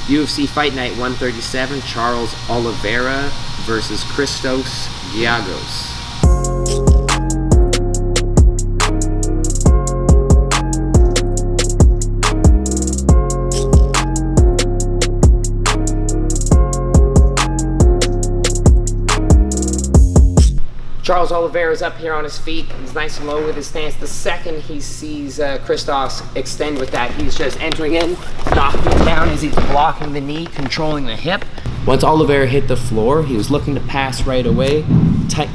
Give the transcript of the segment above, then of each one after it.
UFC Fight Night 137, Charles Oliveira versus Christos Giagos. Charles Oliveira is up here on his feet. He's nice and low with his stance. The second he sees Christos extend with that, he's just entering in, knocking him down as he's blocking the knee, controlling the hip. Once Oliveira hit the floor, he was looking to pass right away.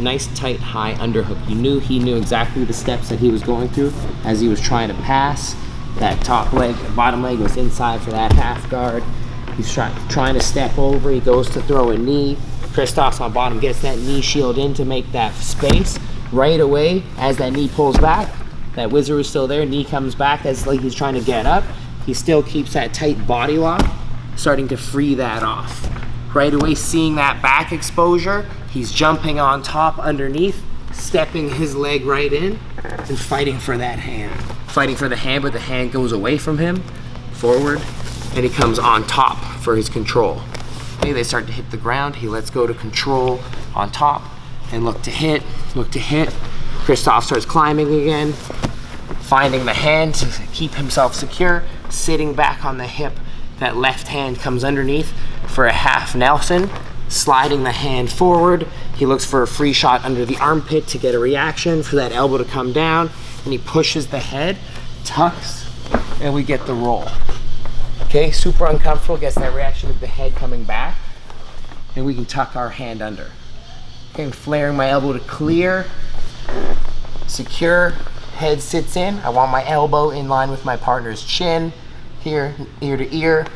Nice, tight, high underhook. He knew exactly the steps that he was going through as he was trying to pass. That top leg, bottom leg was inside for that half guard. He's trying to step over. He goes to throw a knee. Christos on bottom gets that knee shield in to make that space. Right away, as that knee pulls back, that wizard is still there, knee comes back, that's like he's trying to get up. He still keeps that tight body lock, starting to free that off. Right away, seeing that back exposure, he's jumping on top underneath, stepping his leg right in, and fighting for that hand. Fighting for the hand, but the hand goes away from him, forward, and he comes on top for his control. They start to hit the ground. He lets go to control on top and look to hit. Christos starts climbing again, finding the hand to keep himself secure, sitting back on the hip. That left hand comes underneath for a half Nelson, sliding the hand forward. He looks for a free shot under the armpit to get a reaction for that elbow to come down, and he pushes the head, tucks, and we get the roll. Okay, super uncomfortable, gets that reaction of the head coming back, and we can tuck our hand under. Okay, I'm flaring my elbow to clear, secure, head sits in. I want my elbow in line with my partner's chin, here, ear to ear,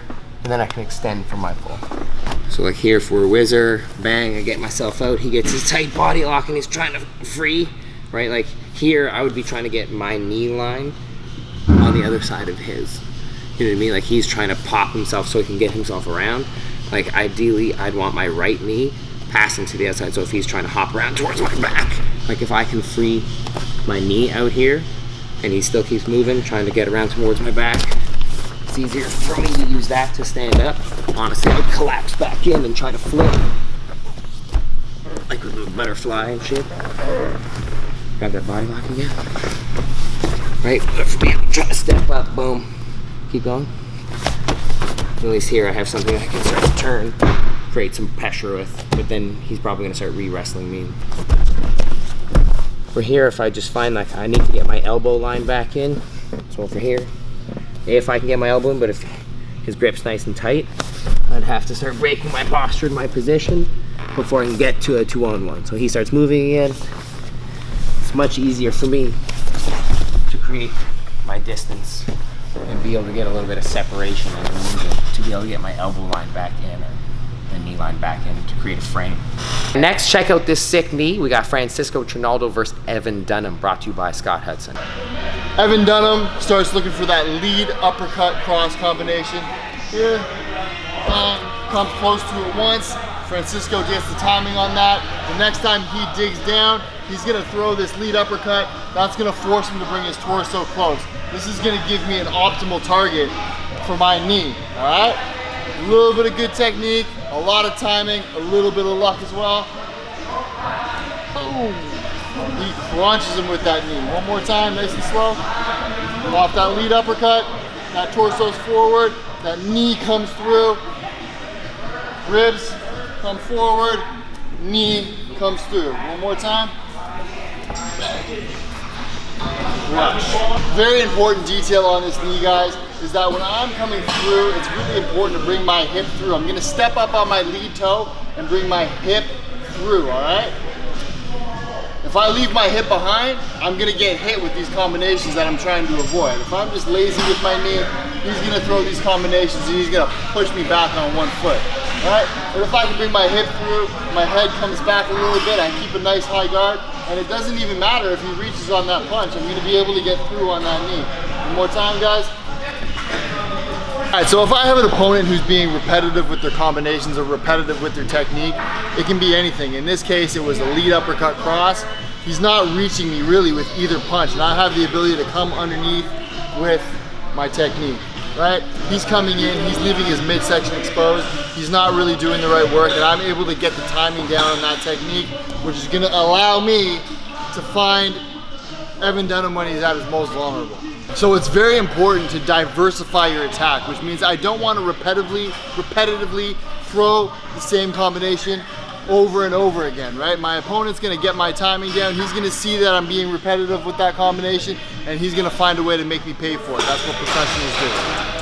and then I can extend from my pull. So like here for a whizzer, bang, I get myself out, he gets his tight body lock and he's trying to free, right? Like here, I would be trying to get my knee line on the other side of his. You know what I mean? Like he's trying to pop himself so he can get himself around. Like ideally, I'd want my right knee passing to the outside. So if he's trying to hop around towards my back, like if I can free my knee out here and he still keeps moving, trying to get around towards my back, it's easier for me to use that to stand up. Honestly, I would collapse back in and try to flip. Like with a butterfly and shit. Grab that body lock again. Right, for me, I'm trying to step up, boom. Keep going. At least here I have something I can start to turn, create some pressure with, but then he's probably gonna start re-wrestling me. For here, if I just find like I need to get my elbow line back in, so over here, if I can get my elbow in, but if his grip's nice and tight, I'd have to start breaking my posture and my position before I can get to a 2-on-1. So he starts moving again. It's much easier for me to create my distance and be able to get a little bit of separation and movement to be able to get my elbow line back in or the knee line back in to create a frame. Next, check out this sick knee. We got Francisco Trinaldo versus Evan Dunham, brought to you by Scott Hudson. Evan Dunham starts looking for that lead uppercut cross combination. Here, comes close to it once. Francisco gets the timing on that. The next time he digs down, he's gonna throw this lead uppercut. That's gonna force him to bring his torso close. This is gonna give me an optimal target for my knee, all right? A little bit of good technique, a lot of timing, a little bit of luck as well. Boom. He crunches him with that knee. One more time, nice and slow. Off that lead uppercut, that torso's forward, that knee comes through. Ribs come forward, knee comes through. One more time. Rush. Very important detail on this knee, guys, is that when I'm coming through, it's really important to bring my hip through. I'm gonna step up on my lead toe and bring my hip through, all right? If I leave my hip behind, I'm gonna get hit with these combinations that I'm trying to avoid. If I'm just lazy with my knee, he's gonna throw these combinations and he's gonna push me back on one foot, all right? But if I can bring my hip through, my head comes back a little bit, I keep a nice high guard, and it doesn't even matter if he reaches on that punch, I'm gonna be able to get through on that knee. One more time, guys. All right, so if I have an opponent who's being repetitive with their combinations or repetitive with their technique, it can be anything. In this case, it was a lead uppercut cross. He's not reaching me really with either punch, and I have the ability to come underneath with my technique. right? He's coming in, he's leaving his midsection exposed. He's not really doing the right work, and I'm able to get the timing down on that technique, which is gonna allow me to find Evan Dunham when he's at his most vulnerable. So it's very important to diversify your attack, which means I don't want to repetitively throw the same combination over and over again, right? My opponent's gonna get my timing down, he's gonna see that I'm being repetitive with that combination, and he's gonna find a way to make me pay for it. That's what professionals do.